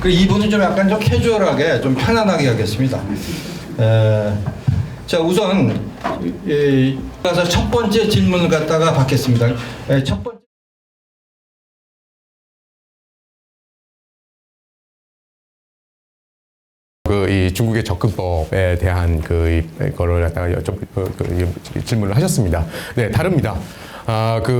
그 2부는 좀 약간 좀 캐주얼하게 좀 편안하게 하겠습니다. 자, 우선 가서 첫 번째 질문을 갖다가 받겠습니다. 첫 번째. 이 중국의 접근법에 대한 거를 갖다가 질문을 하셨습니다. 네, 다릅니다.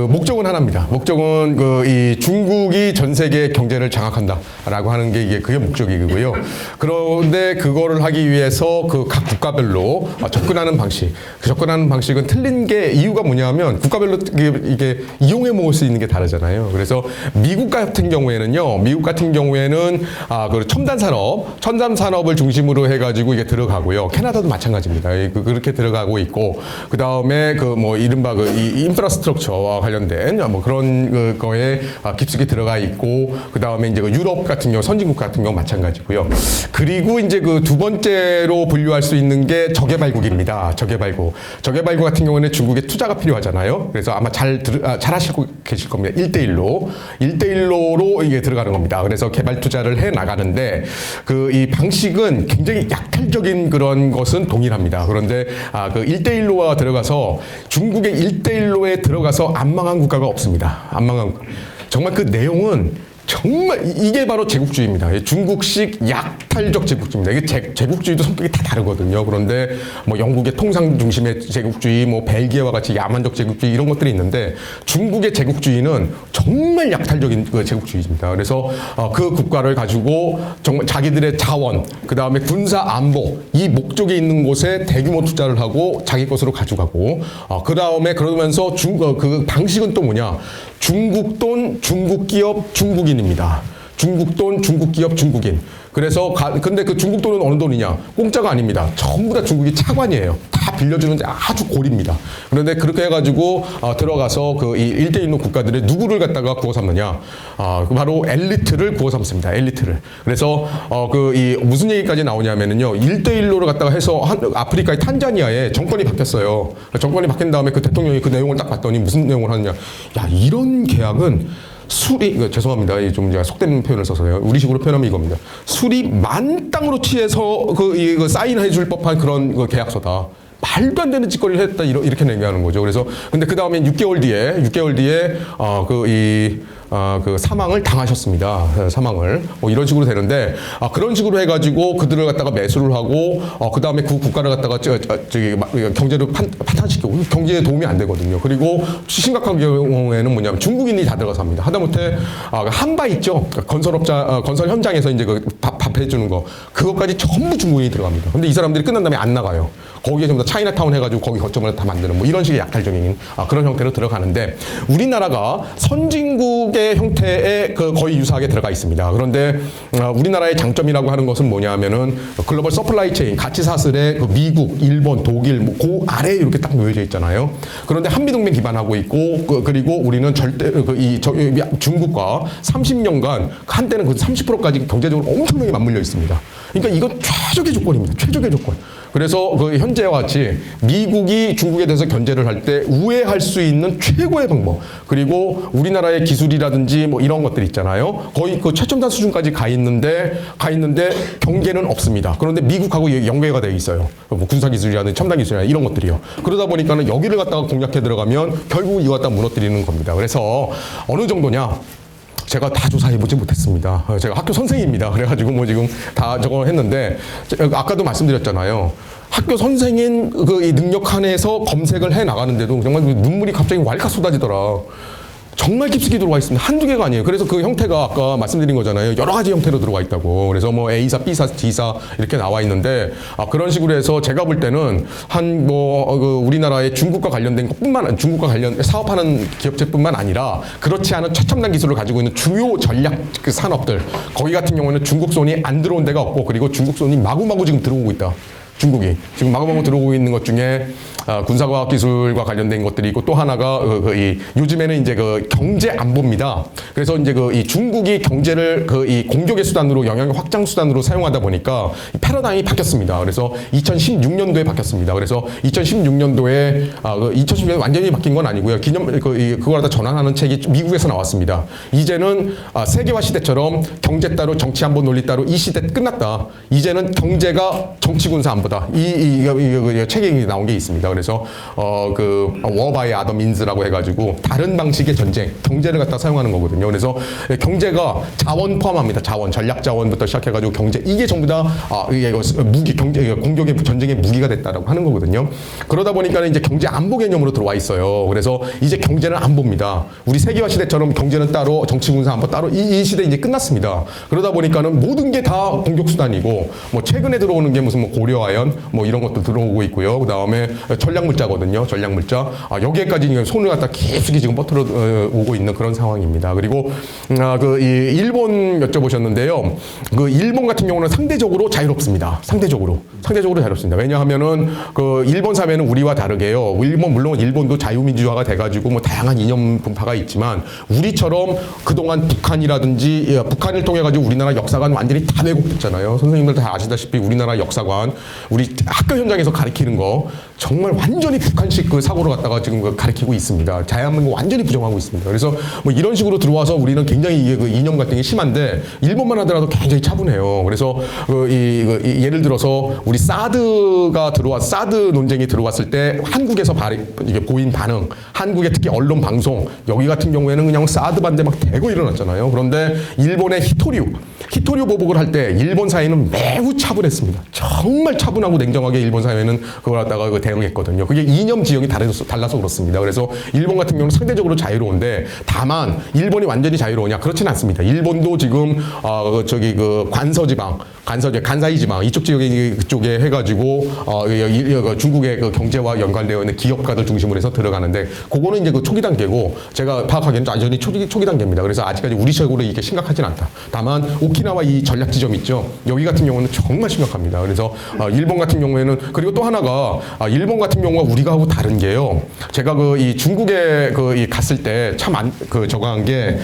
목적은 하나입니다. 목적은 이 중국이 전 세계 경제를 장악한다라고 하는 게 그게 목적이고요. 그런데 그거를 하기 위해서 각 국가별로 접근하는 방식, 그 접근하는 방식은 틀린 게 이유가 뭐냐면 국가별로 이게 이용해 먹을 수 있는 게 다르잖아요. 그래서 미국 같은 경우에는 그 첨단 산업을 중심으로 해가지고 이게 들어가고요. 캐나다도 마찬가지입니다. 그렇게 들어가고 있고, 그 다음에 이른바 이 인프라스트럭처와 관련된 그런 거에 깊숙이 들어가 있고, 그 다음에 이제 유럽 같은 경우, 선진국 같은 경우 마찬가지고요. 그리고 이제 두 번째로 분류할 수 있는 게 저개발국입니다. 저개발국 같은 경우는 중국에 투자가 필요하잖아요. 그래서 아마 잘 하시고 계실 겁니다. 1대1로 이게 들어가는 겁니다. 그래서 개발 투자를 해 나가는데 이 방식은 굉장히 약탈적인 그런 것은 동일합니다. 그런데 그 1대1로가 들어가서 중국의 1대1로에 들어가서 안 망한 국가가 없습니다. 안 망한 국가. 정말 그 내용은 정말 이게 바로 제국주의입니다. 중국식 약탈적 제국주의입니다. 이게 제국주의도 성격이 다 다르거든요. 그런데 영국의 통상 중심의 제국주의, 벨기에와 같이 야만적 제국주의 이런 것들이 있는데 중국의 제국주의는 정말 약탈적인 제국주의입니다. 그래서 그 국가를 가지고 정말 자기들의 자원, 그 다음에 군사 안보 이 목적이 있는 곳에 대규모 투자를 하고 자기 것으로 가져가고, 그 다음에 그러면서 그 방식은 또 뭐냐? 중국 돈, 중국 기업, 중국인입니다. 중국 돈, 중국 기업, 중국인. 그래서 근데 그 중국 돈은 어느 돈이냐? 공짜가 아닙니다. 전부 다 중국이 차관이에요. 다 빌려주는 아주 고리입니다. 그런데 그렇게 해가지고 들어가서 이 1대1로 국가들의 누구를 갖다가 구워 삼느냐? 바로 엘리트를 구워 삼습니다. 엘리트를. 그래서 무슨 얘기까지 나오냐면은요. 1대1로를 갖다가 해서 아프리카의 탄자니아에 정권이 바뀌었어요. 정권이 바뀐 다음에 그 대통령이 그 내용을 딱 봤더니 무슨 내용을 하느냐? 야, 이런 계약은 죄송합니다. 좀 제가 속된 표현을 써서요. 우리식으로 표현하면 이겁니다. 술이 만땅으로 취해서 사인해 줄 법한 그런 계약서다. 말도 안 되는 짓거리를 했다. 이렇게 얘기하는 거죠. 그래서, 근데 그 다음에 6개월 뒤에, 사망을 당하셨습니다. 사망을. 이런 식으로 되는데, 그런 식으로 해가지고 그들을 갖다가 매수를 하고, 그 다음에 그 국가를 갖다가 경제를 파탄시키고, 경제에 도움이 안 되거든요. 그리고 심각한 경우에는 뭐냐면 중국인이 다 들어가서 합니다. 하다못해, 한바 있죠. 건설 현장에서 이제 밥 해주는 거. 그것까지 전부 중국인이 들어갑니다. 근데 이 사람들이 끝난 다음에 안 나가요. 거기에 전부 다 차이나타운 해가지고 거기 거점을 다 만드는 이런 식의 약탈적인 그런 형태로 들어가는데, 우리나라가 선진국의 형태에 거의 유사하게 들어가 있습니다. 그런데 우리나라의 장점이라고 하는 것은 뭐냐면은 글로벌 서플라이 체인, 가치 사슬에 미국, 일본, 독일 그 아래에 이렇게 딱 놓여져 있잖아요. 그런데 한미동맹 기반하고 있고, 그리고 우리는 절대 중국과 30년간 한때는 30%까지 경제적으로 엄청나게 맞물려 있습니다. 그러니까 이건 최적의 조건입니다. 최적의 조건. 그래서 현재와 같이 미국이 중국에 대해서 견제를 할 때 우회할 수 있는 최고의 방법, 그리고 우리나라의 기술이라든지 이런 것들 있잖아요. 거의 최첨단 수준까지 가 있는데 경계는 없습니다. 그런데 미국하고 연계가 되어 있어요. 군사 기술이라든지 첨단 기술이나 이런 것들이요. 그러다 보니까는 여기를 갖다가 공략해 들어가면 결국 이거 갖다 무너뜨리는 겁니다. 그래서 어느 정도냐? 제가 다 조사해보지 못했습니다. 제가 학교 선생입니다. 그래가지고 지금 다 저거 했는데, 아까도 말씀드렸잖아요. 학교 선생인 이 능력 한에서 검색을 해 나가는데도 정말 눈물이 갑자기 왈칵 쏟아지더라. 정말 깊숙이 들어와 있습니다. 한두 개가 아니에요. 그래서 그 형태가 아까 말씀드린 거잖아요. 여러 가지 형태로 들어와 있다고. 그래서 A사, B사, D사 이렇게 나와 있는데, 그런 식으로 해서 제가 볼 때는 우리나라의 중국과 관련된 것뿐만, 중국과 관련 사업하는 기업체뿐만 아니라 그렇지 않은 최첨단 기술을 가지고 있는 주요 전략 산업들, 거기 같은 경우는 중국 손이 안 들어온 데가 없고, 그리고 중국 손이 마구마구 지금 들어오고 있다. 중국이 지금 마구마구 들어오고 있는 것 중에 군사과학 기술과 관련된 것들이 있고 또 하나가 요즘에는 이제 그 경제 안보입니다. 그래서 이제 이 중국이 경제를 이 공격의 수단으로 영향력 확장 수단으로 사용하다 보니까 이 패러다임이 바뀌었습니다. 그래서 2016년도에 바뀌었습니다. 그래서 2016년도에 2016년에 완전히 바뀐 건 아니고요. 그걸 갖다 전환하는 책이 미국에서 나왔습니다. 이제는 세계화 시대처럼 경제 따로 정치 안보 논리 따로 이 시대 끝났다. 이제는 경제가 정치 군사 안보다. 이 책이 나온 게 있습니다. 그래서 War by Other Means라고 해가지고 다른 방식의 전쟁, 경제를 갖다 사용하는 거거든요. 그래서 경제가 자원 포함합니다. 자원, 전략 자원부터 시작해가지고 경제 이게 전부 다 무기, 경제, 공격의 전쟁의 무기가 됐다라고 하는 거거든요. 그러다 보니까 이제 경제 안보 개념으로 들어와 있어요. 그래서 이제 경제는 안보입니다. 우리 세계화 시대처럼 경제는 따로, 정치 군사 안보 따로 이 시대 이제 끝났습니다. 그러다 보니까는 모든 게 다 공격 수단이고 뭐 최근에 들어오는 게 무슨 뭐 고려아연 뭐 이런 것도 들어오고 있고요. 그 다음에 전략물자거든요. 전략물자. 여기에까지 손을 갖다 깊숙이 지금 뻗들어 오고 있는 그런 상황입니다. 그리고 이 일본 여쭤보셨는데요. 그 일본 같은 경우는 상대적으로 자유롭습니다. 상대적으로 자유롭습니다. 왜냐하면은 그 일본 사회는 우리와 다르게요. 물론 일본도 자유민주화가 돼가지고 뭐 다양한 이념 분파가 있지만 우리처럼 그동안 북한이라든지 북한을 통해 가지고 우리나라 역사관 완전히 다 왜곡됐잖아요. 선생님들 다 아시다시피 우리나라 역사관 우리 학교 현장에서 가리키는 거 정말 완전히 북한식 그 사고를 갖다가 지금 가리키고 있습니다. 자유한국을 완전히 부정하고 있습니다. 그래서 뭐 이런 식으로 들어와서 우리는 굉장히 그 이념 갈등이 심한데 일본만 하더라도 굉장히 차분해요. 그래서 예를 들어서 우리 사드 논쟁이 들어왔을 때 한국에서 이게 보인 반응, 한국의 특히 언론 방송 여기 같은 경우에는 그냥 사드 반대 막 대거 일어났잖아요. 그런데 일본의 히토류 보복을 할 때 일본 사회는 매우 차분했습니다. 정말 차분하고 냉정하게 일본 사회는 그걸 갖다가 대응했거든요. 그게 이념 지형이 달라서 그렇습니다. 그래서 일본 같은 경우는 상대적으로 자유로운데 다만 일본이 완전히 자유로우냐 그렇지는 않습니다. 일본도 지금 간사이 지방 이쪽 지역에 그쪽에 해가지고 중국의 그 경제와 연관되어 있는 기업가들 중심으로 해서 들어가는데 그거는 이제 그 초기 단계고 제가 파악하기에는 완전히 초기 단계입니다. 그래서 아직까지 우리식으로 이게 심각하진 않다. 다만 오키나와 이 전략 지점 있죠. 여기 같은 경우는 정말 심각합니다. 그래서 일본 같은 경우에는 그리고 또 하나가 일본 같은 경우가 우리가 하고 다른 게요. 제가 이 중국에 갔을 때 참 저거 한 게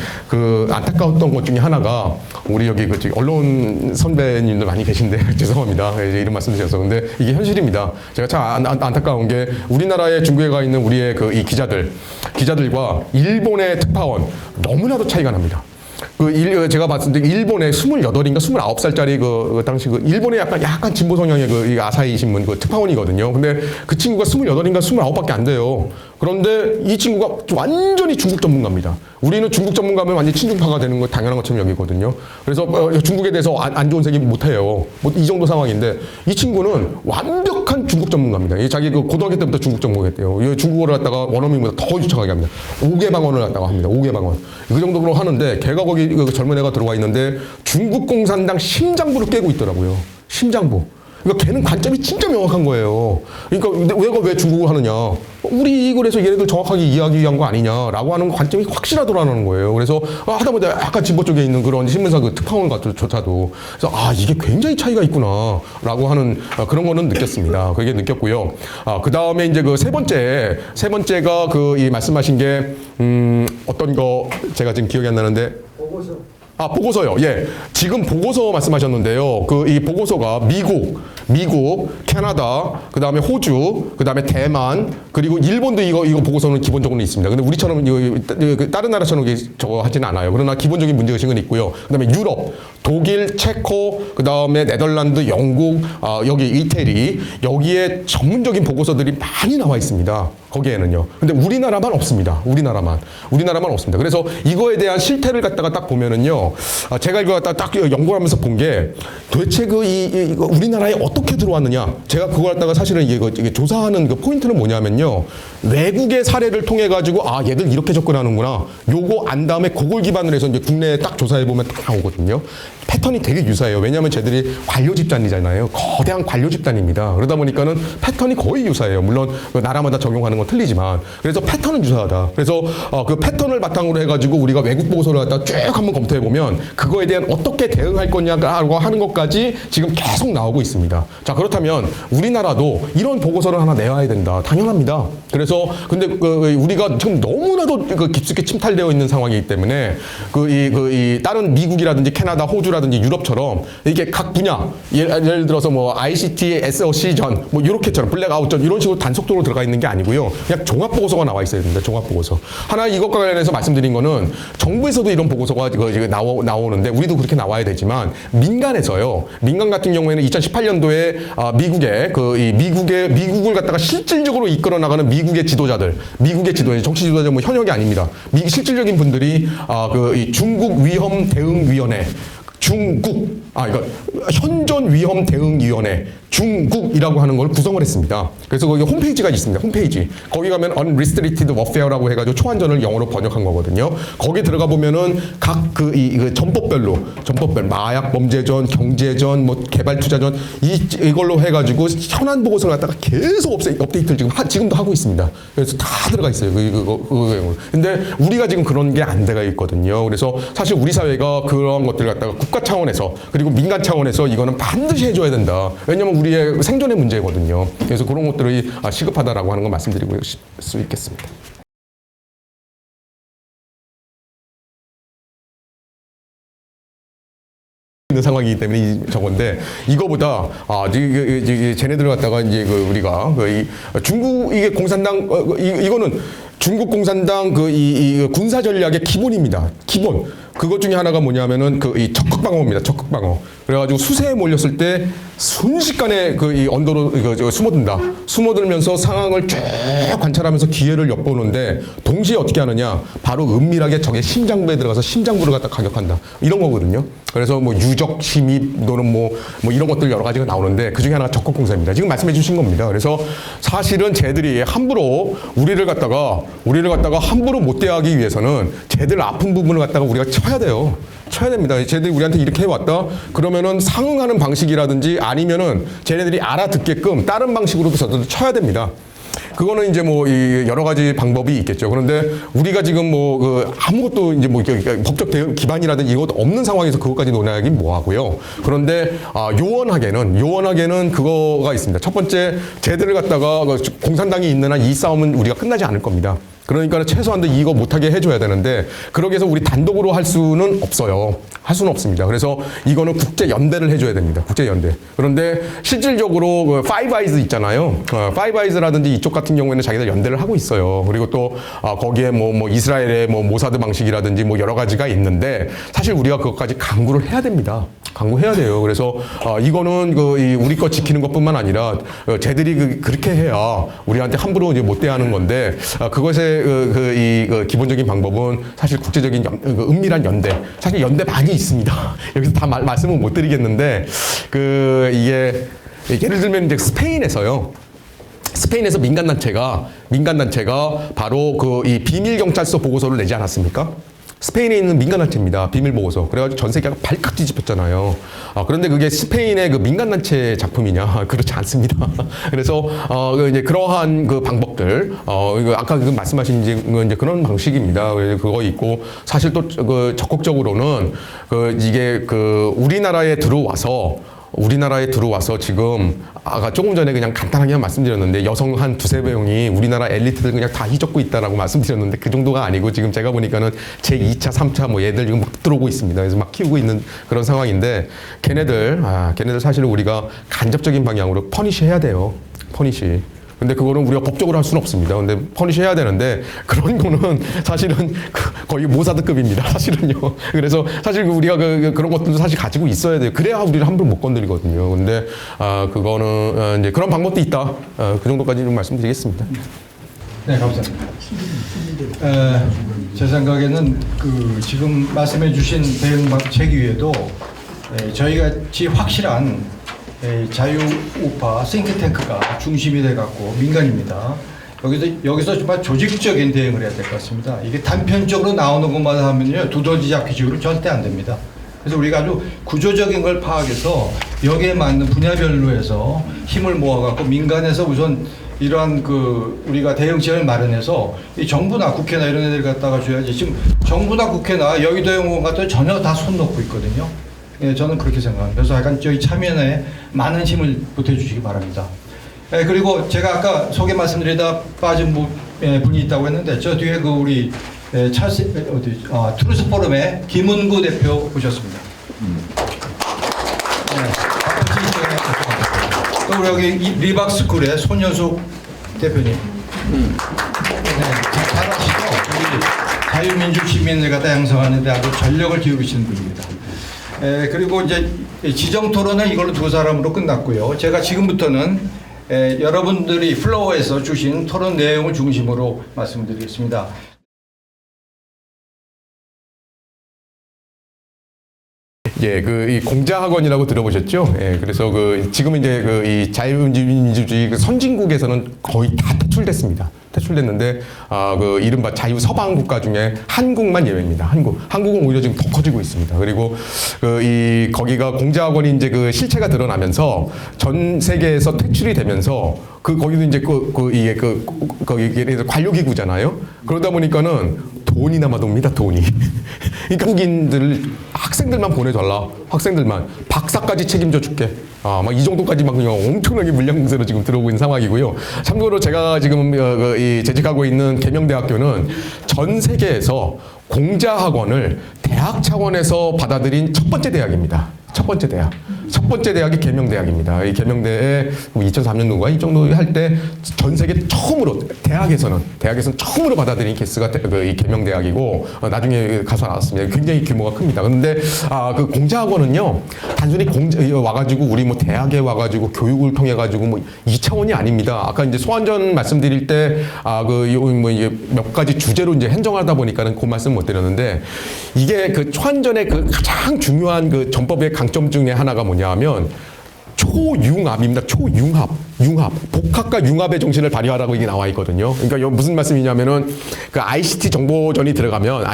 안타까웠던 것 중에 하나가 우리 여기 언론 선배님들 많이 계신데 죄송합니다. 이제 이런 말씀 드려서 근데 이게 현실입니다. 제가 참 안타까운 게 우리나라에 중국에 가 있는 우리의 이 기자들과 일본의 특파원 너무나도 차이가 납니다. 제가 봤을 때 일본의 28인가 29살짜리 당시 일본의 약간 진보 성향의 이 아사히 신문 특파원이거든요. 근데 그 친구가 28인가 29밖에 안 돼요. 그런데 이 친구가 완전히 중국 전문가입니다. 우리는 중국 전문가면 완전히 친중파가 되는 거 당연한 것처럼 여기거든요. 그래서 중국에 대해서 안 좋은 얘기 못 해요. 이 정도 상황인데 이 친구는 완벽한 중국 전문가입니다. 자기 고등학교 때부터 중국 전공했대요. 중국어를 갖다가 원어민보다 더 유창하게 합니다. 5개 방언을 갖다가 합니다. 5개 방언. 그 정도로 하는데 걔가 거기 젊은 애가 들어와 있는데 중국 공산당 심장부를 깨고 있더라고요. 심장부. 그러니까 걔는 관점이 진짜 명확한 거예요. 그러니까 얘가 왜 중국을 하느냐. 우리 이익을 해서 얘네들 정확하게 이해하기 위한 거 아니냐라고 하는 관점이 확실하더라는 거예요. 그래서 하다못해 약간 진보 쪽에 있는 그런 신문사 특파원조차도 그래서 이게 굉장히 차이가 있구나라고 하는 그런 거는 느꼈습니다. 그게 느꼈고요. 그 다음에 이제 세 번째가 이 말씀하신 게 어떤 거 제가 지금 기억이 안 나는데 보고서요. 예. 지금 보고서 말씀하셨는데요. 이 보고서가 미국, 캐나다, 그 다음에 호주, 그 다음에 대만, 그리고 일본도 이거 보고서는 기본적으로 있습니다. 근데 우리처럼 다른 나라처럼 저거 하지는 않아요. 그러나 기본적인 문제의식은 있고요. 그 다음에 유럽, 독일, 체코, 그 다음에 네덜란드, 영국, 여기 이태리, 여기에 전문적인 보고서들이 많이 나와 있습니다. 거기에는요. 근데 우리나라만 없습니다. 우리나라만 없습니다. 그래서 이거에 대한 실태를 갖다가 딱 보면은요. 제가 이거 갖다가 딱 연구를 하면서 본 게 도대체 이거 우리나라에 어떻게 들어왔느냐. 제가 그걸 갖다가 사실은 이게 조사하는 포인트는 뭐냐면요. 외국의 사례를 통해 가지고 얘들 이렇게 접근하는구나. 요거 안 다음에 그걸 기반으로 해서 이제 국내에 딱 조사해 보면 딱 나오거든요. 패턴이 되게 유사해요. 왜냐하면 쟤들이 관료 집단이잖아요. 거대한 관료 집단입니다. 그러다 보니까는 패턴이 거의 유사해요. 물론 나라마다 적용하는 건 틀리지만 그래서 패턴은 유사하다. 그래서 그 패턴을 바탕으로 해가지고 우리가 외국 보고서를 갖다 쭉 한번 검토해 보면 그거에 대한 어떻게 대응할 거냐고 하는 것까지 지금 계속 나오고 있습니다. 자, 그렇다면 우리나라도 이런 보고서를 하나 내와야 된다. 당연합니다. 그래서 근데 우리가 지금 너무나도 깊숙이 침탈되어 있는 상황이기 때문에 이 다른 미국이라든지 캐나다, 호주라든지 유럽처럼 이게 각 분야 예를 들어서 뭐 ICT, SOC전 뭐 이렇게처럼 블랙아웃전 이런 식으로 단속도로 들어가 있는 게 아니고요. 그냥 종합 보고서가 나와 있어야 됩니다. 종합 보고서. 하나 이것과 관련해서 말씀드린 거는 정부에서도 이런 보고서가 나오는데 우리도 그렇게 나와야 되지만 민간에서요. 민간 같은 경우에는 2018년도에 미국을 갖다가 실질적으로 이끌어 나가는 미국의 지도자들, 정치 지도자 뭐 현역이 아닙니다. 실질적인 분들이 이 중국 위험 대응위원회 현존위험대응위원회 중국이라고 하는 걸 구성을 했습니다. 그래서 거기 홈페이지가 있습니다. 홈페이지. 거기 가면 Unrestricted Warfare라고 해가지고 초안전을 영어로 번역한 거거든요. 거기 들어가 보면은 각 전법별 마약 범죄전, 경제전, 뭐 개발투자전 이걸로 해가지고 현안 보고서를 갖다가 계속 업데이트를 지금도 하고 있습니다. 그래서 다 들어가 있어요. 근데 우리가 지금 그런 게 안 돼가 있거든요. 그래서 사실 우리 사회가 그런 것들을 갖다가 국가 차원에서 그리고 민간 차원에서 이거는 반드시 해줘야 된다. 왜냐면 우리의 생존의 문제거든요. 그래서 그런 것들이 시급하다라고 하는 걸 말씀드리고 수 있겠습니다. 있는 상황이기 때문에 저건데 이거보다 쟤네들 갖다가 이제 우리가 중국 이게 공산당 이거는 중국 공산당 이 군사 전략의 기본입니다. 기본. 그것 중에 하나가 뭐냐면은 이 적극 방어입니다. 적극 방어. 그래가지고 수세에 몰렸을 때 순식간에 이 언더로 숨어든다. 숨어들면서 상황을 쭉 관찰하면서 기회를 엿보는데 동시에 어떻게 하느냐? 바로 은밀하게 적의 심장부에 들어가서 심장부를 갖다 가격한다. 이런 거거든요. 그래서 뭐 유적 침입 또는 뭐 이런 것들 여러 가지가 나오는데 그 중에 하나가 적극 공세입니다. 지금 말씀해 주신 겁니다. 그래서 사실은 쟤들이 함부로 우리를 갖다가 함부로 못 대하기 위해서는 쟤들 아픈 부분을 갖다가 우리가 쳐야 돼요. 쳐야 됩니다. 쟤들이 우리한테 이렇게 해왔다? 그러면은 상응하는 방식이라든지 아니면은 쟤네들이 알아듣게끔 다른 방식으로도 저들도 쳐야 됩니다. 그거는 이제 뭐 여러 가지 방법이 있겠죠. 그런데 우리가 지금 아무것도 이제 법적 기반이라든지 이것도 없는 상황에서 그것까지 논하기 뭐하고요. 그런데 요원하게는 그거가 있습니다. 첫 번째, 쟤들을 갖다가 공산당이 있는 한 이 싸움은 우리가 끝나지 않을 겁니다. 그러니까 최소한도 이거 못하게 해줘야 되는데 그러기 위해서 우리 단독으로 할 수는 없어요. 할 수는 없습니다. 그래서 이거는 국제연대를 해줘야 됩니다. 국제연대. 그런데 실질적으로 파이브 아이즈 있잖아요. 파이브 아이즈라든지 이쪽 같은 경우에는 자기들 연대를 하고 있어요. 그리고 또 거기에 뭐 이스라엘의 뭐 모사드 방식이라든지 뭐 여러 가지가 있는데 사실 우리가 그것까지 강구를 해야 됩니다. 강구해야 돼요. 그래서 이거는 우리 거 지키는 것뿐만 아니라 쟤들이 그렇게 해야 우리한테 함부로 이제 못 대하는 건데 그것의 기본적인 방법은 사실 국제적인 은밀한 연대. 사실 연대 많이 있습니다. 여기서 다 말씀은 못 드리겠는데 이게 예를 들면 이제 스페인에서 민간단체가 바로 이 비밀경찰서 보고서를 내지 않았습니까? 스페인에 있는 민간단체입니다. 비밀보고서. 그래가지고 전 세계가 발칵 뒤집혔잖아요. 그런데 그게 스페인의 그민간단체 작품이냐? 그렇지 않습니다. 그래서, 이제 그러한 방법들, 아까 말씀하신 이제 그런 방식입니다. 그거 있고, 사실 또 적극적으로는 이게 우리나라에 들어와서 지금 아까 조금 전에 그냥 간단하게 말씀드렸는데 여성 한 두세 명이 우리나라 엘리트들 그냥 다 휘젓고 있다라고 말씀드렸는데 그 정도가 아니고 지금 제가 보니까는 제 2차, 3차 뭐 얘들 지금 막 들어오고 있습니다. 그래서 막 키우고 있는 그런 상황인데 걔네들 사실 우리가 간접적인 방향으로 퍼니시 해야 돼요. 퍼니시. 근데 그거는 우리가 법적으로 할 수는 없습니다. 근데 퍼니시 해야 되는데 그런 거는 사실은 거의 모사드급입니다. 사실은요. 그래서 사실 우리가 그런 것들도 사실 가지고 있어야 돼요. 그래야 우리를 함부로 못 건드리거든요. 근데 그거는 이제 그런 방법도 있다. 그 정도까지 좀 말씀드리겠습니다. 네, 감사합니다. 제 생각에는 지금 말씀해주신 대응책 위에도 저희 같이 확실한 자유우파 싱크탱크가 중심이 돼갖고 민간입니다. 여기서 정말 조직적인 대응을 해야 될 것 같습니다. 이게 단편적으로 나오는 것만 하면요 두더지 잡기식으로 절대 안 됩니다. 그래서 우리가 아주 구조적인 걸 파악해서 여기에 맞는 분야별로 해서 힘을 모아갖고 민간에서 우선 이러한 그 우리가 대응책을 마련해서 이 정부나 국회나 이런 애들 갖다가 줘야지. 지금 정부나 국회나 여의도 연구원 같은 전혀 다 손 놓고 있거든요. 예, 저는 그렇게 생각합니다. 그래서 약간 저희 참여에 많은 힘을 보태주시기 바랍니다. 예, 그리고 제가 아까 소개 말씀드리다 빠진 분이 있다고 했는데 저 뒤에 그 우리 찰스 트루스 포럼의 김은구 대표 오셨습니다. 또 우리 여기 리박스쿨의 손현숙 대표님. 잘하시죠? 우리 자유민주 시민을 갖다 양성하는 데 아주 전력을 기울이시는 분입니다. 그리고 이제 지정 토론은 이걸로 두 사람으로 끝났고요. 제가 지금부터는 여러분들이 플로어에서 주신 토론 내용을 중심으로 말씀드리겠습니다. 예, 이 공자학원이라고 들어보셨죠? 예, 그래서 지금은 이제 이 자유민주주의 선진국에서는 거의 다 퇴출됐습니다. 퇴출됐는데, 이른바 자유 서방 국가 중에 한국만 예외입니다. 한국은 오히려 지금 더 커지고 있습니다. 그리고 거기가 공자학원이 이제 실체가 드러나면서 전 세계에서 퇴출이 되면서 거기도 이제 거기 관료기구잖아요. 그러다 보니까는 돈이 남아돕니다, 돈이. 그러니까 한국인들, 학생들만 보내달라. 학생들만. 박사까지 책임져 줄게. 막 이 정도까지 막 그냥 엄청나게 물량 공세로 지금 들어오고 있는 상황이고요. 참고로 제가 지금 재직하고 있는 계명대학교는 전 세계에서 공자학원을 대학 차원에서 받아들인 첫 번째 대학입니다. 첫 번째 대학. 첫 번째 대학이 계명대학입니다. 이 계명대에 2003년도인가 이 정도 할 때 전 세계 처음으로 대학에서는 처음으로 받아들인 케이스가 이 계명대학이고 나중에 가서 나왔습니다. 굉장히 규모가 큽니다. 그런데 그 공자학원은요 단순히 와가지고 우리 뭐 대학에 와가지고 교육을 통해 가지고 이 차원이 아닙니다. 아까 이제 소환전 말씀드릴 때 몇 가지 주제로 이제 행정하다 보니까는 그 말씀 못 드렸는데 이게 그 소환전의 그 가장 중요한 그 전법의 강점 중에 하나가 뭐냐면 초융합입니다. 초융합. 복합과 융합의 정신을 발휘하라고 이게 나와 있거든요. 그러니까 무슨 말씀이냐면은 그 ICT 정보전이 들어가면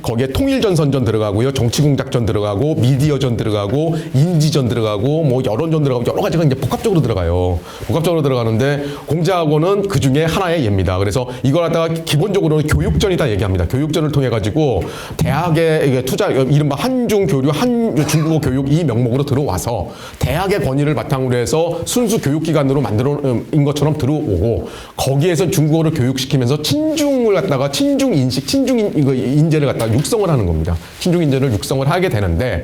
거기에 통일전선전 들어가고요. 정치공작전 들어가고 미디어전 들어가고 인지전 들어가고 뭐 여론전 들어가고 여러 가지가 이제 복합적으로 들어가요. 복합적으로 들어가는데 공자학원은 그 중에 하나의 예입니다. 그래서 이걸 갖다가 기본적으로는 교육전이다 얘기합니다. 교육전을 통해 가지고 대학에 이른바 한중교류, 한중국어 교육 이 명목으로 들어와서 대학의 권위를 바탕으로 해서 순수 교육기관으로 만들어인 것처럼 들어오고 거기에서 중국어를 교육시키면서 친중을 갖다가 인재를 갖다가 육성을 하는 겁니다. 친중 인재를 육성을 하게 되는데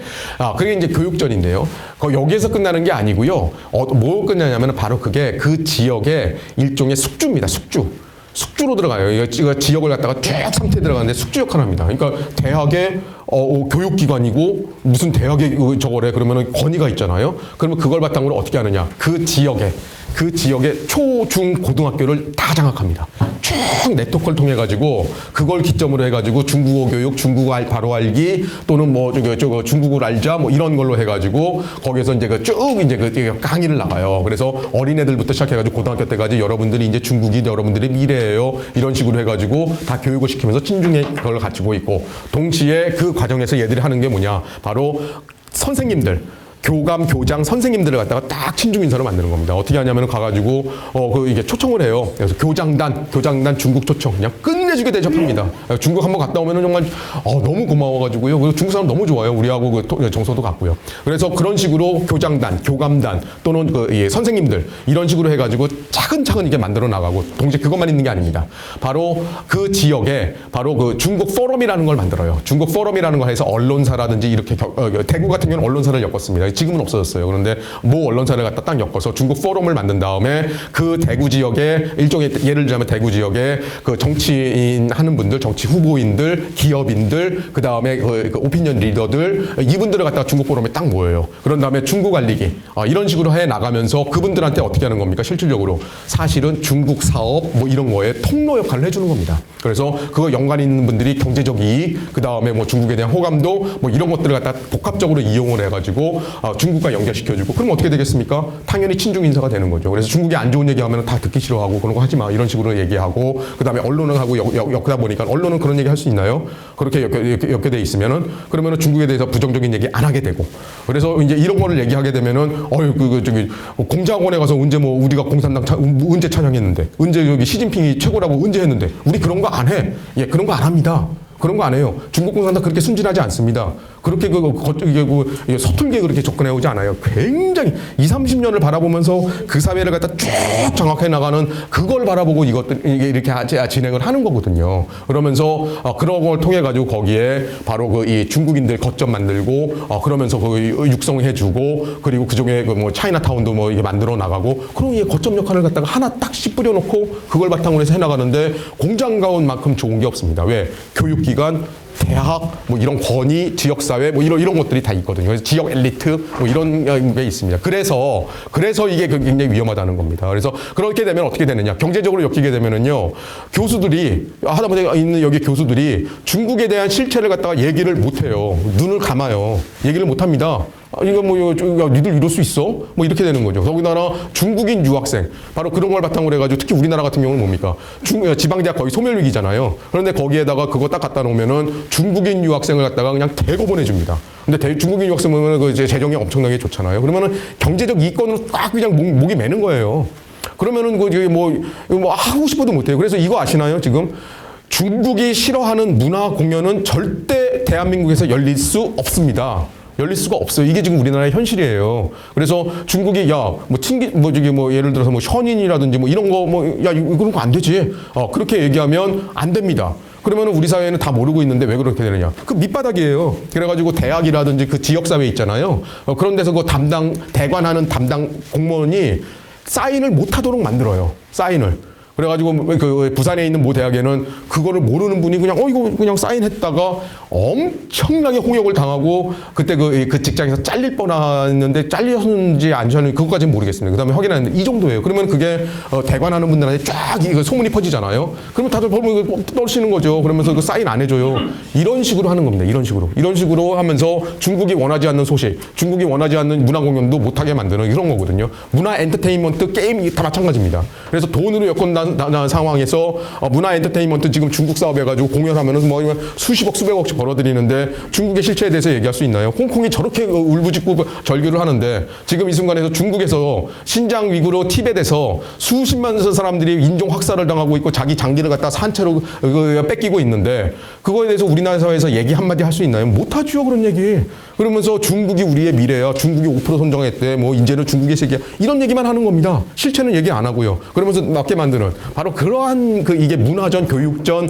그게 이제 교육전인데요. 여기에서 끝나는 게 아니고요. 뭐 끝나냐면 바로 그게 그 지역의 일종의 숙주입니다. 숙주로 들어가요. 이거 지역을 갖다가 쭉 상태에 들어가는데 숙주 역할을 합니다. 그러니까 대학의 교육기관이고 무슨 대학에 저거래 그러면 권위가 있잖아요. 그러면 그걸 바탕으로 어떻게 하느냐. 그 지역의 초, 중, 고등학교를 다 장악합니다. 쭉 네트워크를 통해 가지고 그걸 기점으로 해 가지고 중국어 교육, 중국어 바로 알기 또는 뭐 중국어를 알자 뭐 이런 걸로 해 가지고 거기서 이제 쭉 이제 강의를 나가요. 그래서 어린애들부터 시작해 가지고 고등학교 때까지 여러분들이 이제 중국이 여러분들의 미래예요. 이런 식으로 해 가지고 다 교육을 시키면서 친중의 그걸 갖추고 있고 동시에 그 과정에서 얘들이 하는 게 뭐냐? 바로 선생님들 교감, 교장, 선생님들을 갖다가 딱 친중인사로 만드는 겁니다. 어떻게 하냐면 가가지고 이게 초청을 해요. 그래서 교장단 중국 초청 그냥 끝내주게 대접합니다. 중국 한번 갔다 오면은 정말 너무 고마워가지고요. 그리고 중국 사람 너무 좋아요. 우리하고 정서도 같고요. 그래서 그런 식으로 교장단, 교감단 또는 선생님들 이런 식으로 해가지고 차근차근 이게 만들어 나가고 동시에 그것만 있는 게 아닙니다. 바로 그 지역에 바로 그 중국 포럼이라는 걸 만들어요. 중국 포럼이라는 걸 해서 언론사라든지 이렇게 대구 같은 경우는 언론사를 엮었습니다. 지금은 없어졌어요. 그런데 모 언론사를 갖다 딱 엮어서 중국 포럼을 만든 다음에 그 대구 지역에 일종의 예를 들자면 대구 지역에 그 정치인 하는 분들, 정치 후보인들, 기업인들, 그 다음에 그 오피니언 리더들 이분들을 갖다가 중국 포럼에 딱 모여요. 그런 다음에 중국 알리기 이런 식으로 해 나가면서 그분들한테 어떻게 하는 겁니까? 실질적으로 사실은 중국 사업 뭐 이런 거에 통로 역할을 해주는 겁니다. 그래서 그거 연관 있는 분들이 경제적 이익, 그 다음에 뭐 중국에 대한 호감도 뭐 이런 것들을 갖다 복합적으로 이용을 해가지고 중국과 연결시켜주고 그럼 어떻게 되겠습니까? 당연히 친중 인사가 되는 거죠. 그래서 중국이 안 좋은 얘기하면 다 듣기 싫어하고 그런 거 하지 마 이런 식으로 얘기하고 그다음에 언론은 하고 엮다 보니까 언론은 그런 얘기 할 수 있나요? 그렇게 엮게 돼 있으면은 그러면은 중국에 대해서 부정적인 얘기 안 하게 되고 그래서 이제 이런 거를 얘기하게 되면은 저기 공작원에 가서 언제 뭐 우리가 공산당 언제 찬양했는데 언제 여기 시진핑이 최고라고 언제 했는데 우리 그런 거 안 해. 예, 그런 거 안 합니다. 그런 거 안 해요. 중국 공산당 그렇게 순진하지 않습니다. 그렇게 이게 서툴게 그렇게 접근해 오지 않아요. 굉장히 20, 30년을 바라보면서 그 사회를 갖다 쭉 장악해 나가는 그걸 바라보고 이게 이렇게 진행을 하는 거거든요. 그러면서 그런 걸 통해 가지고 거기에 바로 이 중국인들 거점 만들고 그러면서 육성해 주고 그리고 그중에 뭐 차이나타운도 뭐 이게 만들어 나가고 그런 이 거점 역할을 갖다가 하나 딱씩 뿌려 놓고 그걸 바탕으로 해서 해 나가는데 공장 가운만큼 좋은 게 없습니다. 왜? 교육기관 대학, 뭐 이런 권위, 지역사회, 뭐 이런 것들이 다 있거든요. 그래서 지역 엘리트, 뭐 이런 게 있습니다. 그래서 이게 굉장히 위험하다는 겁니다. 그래서 그렇게 되면 어떻게 되느냐. 경제적으로 엮이게 되면은요, 교수들이, 하다못해 있는 여기 교수들이 중국에 대한 실체를 갖다가 얘기를 못 해요. 눈을 감아요. 얘기를 못 합니다. 이거 야, 니들 이럴 수 있어? 뭐 이렇게 되는 거죠. 더군다나 중국인 유학생, 바로 그런 걸 바탕으로 해가지고 특히 우리나라 같은 경우는 뭡니까? 지방대학 거의 소멸위기잖아요. 그런데 거기에다가 그거 딱 갖다 놓으면은 중국인 유학생을 갖다가 그냥 대거 보내줍니다. 근데 중국인 유학생 보면은 그 재정이 엄청나게 좋잖아요. 그러면은 경제적 이권으로 딱 그냥 목이 매는 거예요. 그러면은 뭐 하고 싶어도 못해요. 그래서 이거 아시나요? 지금 중국이 싫어하는 문화 공연은 절대 대한민국에서 열릴 수 없습니다. 열릴 수가 없어요. 이게 지금 우리나라의 현실이에요. 그래서 중국이 예를 들어서 뭐 션인이라든지 뭐 이런 거 그런 거 안 되지. 그렇게 얘기하면 안 됩니다. 그러면 우리 사회는 다 모르고 있는데 왜 그렇게 되느냐. 그 밑바닥이에요. 그래가지고 대학이라든지 그 지역사회 있잖아요. 그런 데서 그 대관하는 담당 공무원이 사인을 못 하도록 만들어요. 사인을. 그래가지고 그 부산에 있는 모 대학에는 그거를 모르는 분이 그냥 이거 그냥 사인했다가 엄청나게 홍역을 당하고 그때 그 직장에서 잘릴 뻔했는데 잘렸는지 안 잘렸는지 그것까지는 모르겠습니다. 그다음에 확인했는데 이 정도예요. 그러면 그게 대관하는 분들한테 쫙 소문이 퍼지잖아요. 그러면 다들 떠시는 거죠. 그러면서 그 사인 안 해줘요. 이런 식으로 하는 겁니다. 이런 식으로 하면서 중국이 원하지 않는 소식, 중국이 원하지 않는 문화 공연도 못하게 만드는 이런 거거든요. 문화 엔터테인먼트 게임이 다 마찬가지입니다. 그래서 돈으로 엮은 상황에서 문화 엔터테인먼트 지금 중국 사업 해가지고 공연하면은 뭐 수십억 수백억씩 벌어들이는데 중국의 실체에 대해서 얘기할 수 있나요? 홍콩이 저렇게 울부짖고 절규를 하는데 지금 이 순간에서 중국에서 신장 위구르 티벳에서 수십만 사람들이 인종 학살을 당하고 있고 자기 장기를 갖다 산채로 뺏기고 있는데 그거에 대해서 우리나라 사회에서 얘기 한마디 할 수 있나요? 못하죠 그런 얘기. 그러면서 중국이 우리의 미래야. 중국이 5% 선정했대. 뭐 이제는 중국의 세계야. 이런 얘기만 하는 겁니다. 실체는 얘기 안 하고요. 그러면서 맞게 만드는 바로 그러한 이게 문화전, 교육전,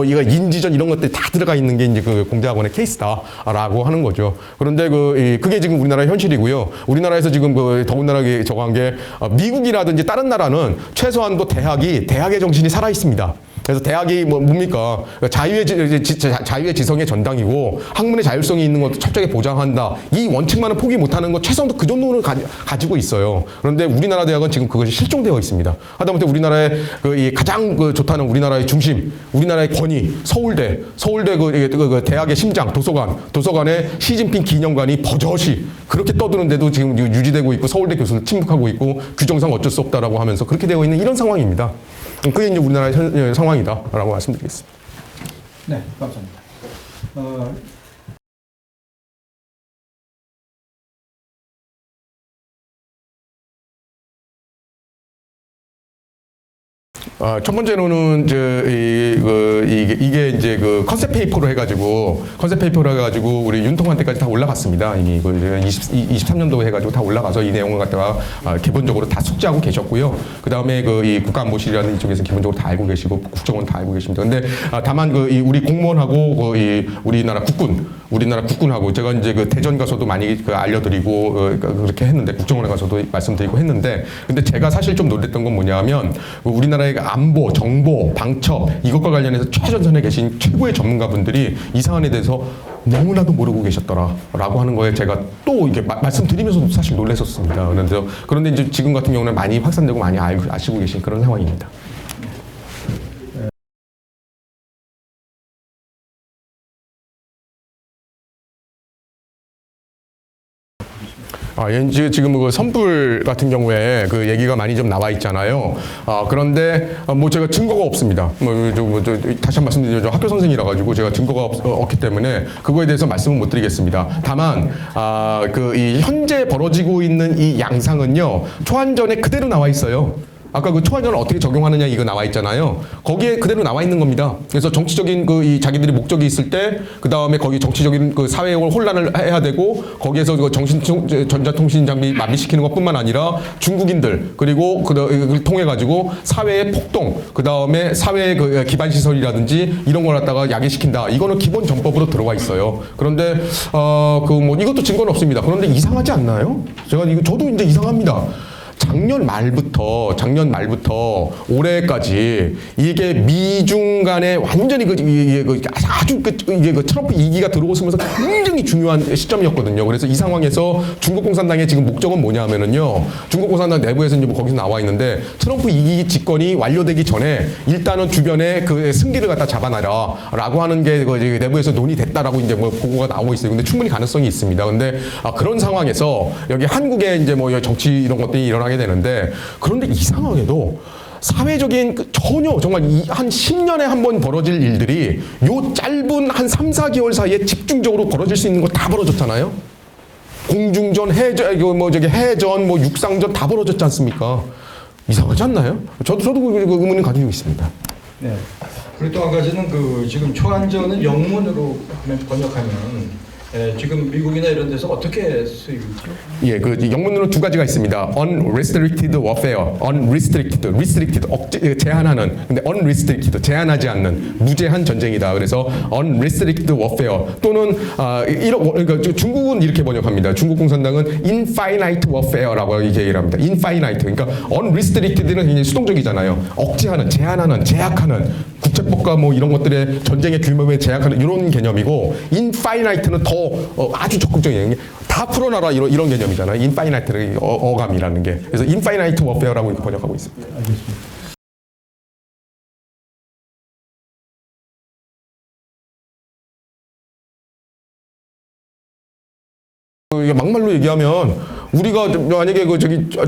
이거 인지전 이런 것들이 다 들어가 있는 게 이제 그 공대학원의 케이스다라고 하는 거죠. 그런데 그게 지금 우리나라의 현실이고요. 우리나라에서 지금 더군다나 저거 한 게 미국이라든지 다른 나라는 최소한도 대학의 정신이 살아 있습니다. 그래서 대학이 뭡니까? 자유의 지성의 전당이고 학문의 자율성이 있는 것도 철저하게 보장한다. 이 원칙만은 포기 못하는 것 최소한도 그 정도는 가지고 있어요. 그런데 우리나라 대학은 지금 그것이 실종되어 있습니다. 하다못해 우리나라의 가장 좋다는 우리나라의 중심, 우리나라의 권위, 서울대 그 대학의 심장, 도서관에 시진핑 기념관이 버젓이 그렇게 떠드는데도 지금 유지되고 있고 서울대 교수는 침묵하고 있고 규정상 어쩔 수 없다라고 하면서 그렇게 되어 있는 이런 상황입니다. 그게 이제 우리나라의 상황이다라고 말씀드리겠습니다. 네, 감사합니다. 첫 번째로는 이게 이제 그 컨셉 페이퍼로 해가지고 우리 윤통한 때까지 다 올라갔습니다. 이미 23년도에 해가지고 다 올라가서 이 내용을 갖다가 기본적으로 다 숙지하고 계셨고요. 그 다음에 이 국가안보실이라는 이쪽에서 기본적으로 다 알고 계시고 국정원 다 알고 계십니다. 근데 다만 우리 공무원하고 우리나라 국군하고 제가 이제 그 대전 가서도 많이 알려드리고 그렇게 했는데 국정원에 가서도 말씀드리고 했는데 근데 제가 사실 좀 놀랬던 건 뭐냐면 우리나라의 안보, 정보, 방첩 이것과 관련해서 최전선에 계신 최고의 전문가분들이 이 사안에 대해서 너무나도 모르고 계셨더라라고 하는 거에 제가 또 이게 말씀드리면서도 사실 놀랐었습니다. 그런데 이제 지금 같은 경우는 많이 확산되고 많이 아시고 계신 그런 상황입니다. 지금 그 선불 같은 경우에 그 얘기가 많이 좀 나와 있잖아요. 그런데 뭐 제가 증거가 없습니다. 다시 한 번 말씀드리죠. 저 학교 선생이라 가지고 제가 증거가 없기 때문에 그거에 대해서 말씀은 못 드리겠습니다. 다만 그 이 현재 벌어지고 있는 이 양상은요, 초안전에 그대로 나와 있어요. 아까 그 초안전을 어떻게 적용하느냐 이거 나와 있잖아요. 거기에 그대로 나와 있는 겁니다. 그래서 정치적인 그 이 자기들이 목적이 있을 때 그 다음에 거기 정치적인 그 사회의 혼란을 해야 되고 거기에서 그 전자통신 장비 마비시키는 것뿐만 아니라 중국인들 그리고 그걸 통해 가지고 사회의 폭동 그 다음에 사회의 그 기반 시설이라든지 이런 걸 갖다가 야기시킨다. 이거는 기본 전법으로 들어와 있어요. 그런데 그 뭐 이것도 증거는 없습니다. 그런데 이상하지 않나요? 저도 이제 이상합니다. 작년 말부터 올해까지 이게 미중 간에 완전히 아주 이게 트럼프 2기가 들어오면서 굉장히 중요한 시점이었거든요. 그래서 이 상황에서 중국 공산당의 지금 목적은 뭐냐면은요. 중국 공산당 내부에서 이제 뭐 거기서 나와 있는데 트럼프 2기 집권이 완료되기 전에 일단은 주변에 그 승기를 갖다 잡아놔라라고 하는 게 내부에서 논의됐다라고 이제 뭐 보고가 나오고 있어요. 근데 충분히 가능성이 있습니다. 근데 그런 상황에서 여기 한국에 이제 뭐 정치 이런 것들이 일어나게 되는데 그런데 이상하게도 사회적인 전혀 정말 한 10년에 한 번 벌어질 일들이 요 짧은 한 3, 4개월 사이에 집중적으로 벌어질 수 있는 거 다 벌어졌잖아요. 공중전, 해전, 해전, 뭐 육상전 다 벌어졌지 않습니까? 이상하지 않나요? 저도 그 의문을 가지고 있습니다. 네. 그리고 또 한 가지는 그 지금 초안전은 영문으로 번역하면 지금 미국이나 이런 데서 어떻게 쓰이죠? 예, 그 영문으로 두 가지가 있습니다. unrestricted warfare, restricted 제한하는, 근데 unrestricted 제한하지 않는 무제한 전쟁이다. 그래서 unrestricted warfare 또는 그러니까 중국은 이렇게 번역합니다. 중국 공산당은 infinite warfare라고 얘기를 합니다. infinite 그러니까 unrestricted는 굉장히 수동적이잖아요. 억제하는, 제한하는, 제약하는 국제법과 뭐 이런 것들의 전쟁의 규모에 제약하는 이런 개념이고 infinite는 더 아주 적극적인 다 풀어놔라 이런 개념이잖아요. 인파이나이트의 어감이라는 게. 그래서 인파이나이트 워페어라고 이렇게 번역하고 있습니다. 알겠습니다. 이게 막말로 얘기하면 우리가 만약에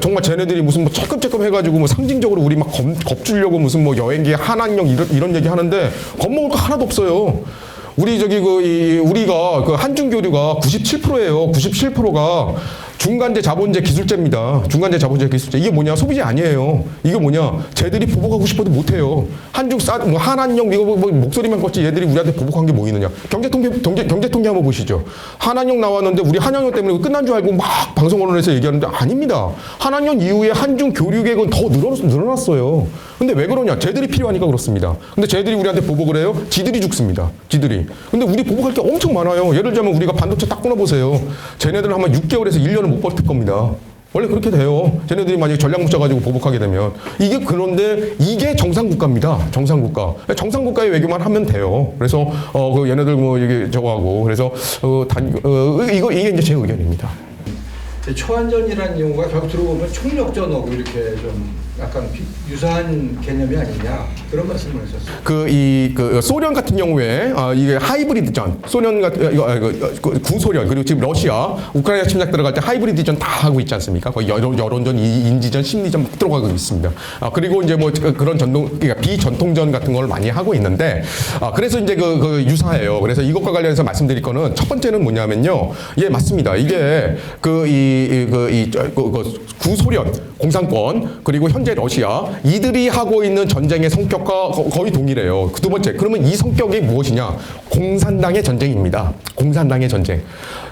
정말 쟤네들이 무슨 뭐 쬐끔쬐끔 해가지고 뭐 상징적으로 우리 막 겁주려고 무슨 뭐 여행기 한한령 이런 얘기 하는데 겁먹을 거 하나도 없어요. 우리가 그 한중 교류가 97%예요. 97%가 중간재 자본재 기술재입니다. 중간재 자본재 기술재. 이게 뭐냐? 소비재 아니에요. 이게 뭐냐? 쟤들이 보복하고 싶어도 못해요. 한한령 이거 뭐 목소리만 껐지 얘들이 우리한테 보복한 게 뭐 있느냐? 경제 통계 한번 보시죠. 한한령 나왔는데 우리 한한령 때문에 끝난 줄 알고 막 방송 언론에서 얘기하는데 아닙니다. 한한령 이후에 한중 교류 계획은 더 늘어났어요. 근데 왜 그러냐? 쟤들이 필요하니까 그렇습니다. 근데 쟤들이 우리한테 보복을 해요? 지들이 죽습니다. 지들이. 근데 우리 보복할 게 엄청 많아요. 예를 들자면 우리가 반도체 딱 끊어보세요. 쟤네들은 아마 6개월에서 1년을 못 버틸 겁니다. 원래 그렇게 돼요. 쟤네들이 만약에 전략 묻자 가지고 보복하게 되면 그런데 이게 정상국가입니다. 정상국가. 정상국가의 외교만 하면 돼요. 그래서 그 얘네들 뭐 이게 저거 하고 그래서 이게 이제 제 의견입니다. 초안전이라는 용어가 결국 들어보면 총력전하고 이렇게 좀 약간 유사한 개념이 아니냐 그런 말씀을 하셨어요. 그 소련 같은 경우에 이게 하이브리드전, 소련 같은 구소련 그리고 지금 러시아 우크라이나 침략 들어갈 때 하이브리드전 다 하고 있지 않습니까? 거의 여론전, 인지전, 심리전 들어가고 있습니다. 그리고 이제 뭐 그런 그러니까 비전통전 같은 걸 많이 하고 있는데 그래서 이제 그 유사해요. 그래서 이것과 관련해서 말씀드릴 거는 첫 번째는 뭐냐면요. 예, 맞습니다. 이게 구소련 공산권 그리고 현재 러시아 이들이 하고 있는 전쟁의 성격과 거의 동일해요. 두 번째, 그러면 이 성격이 무엇이냐? 공산당의 전쟁입니다. 공산당의 전쟁.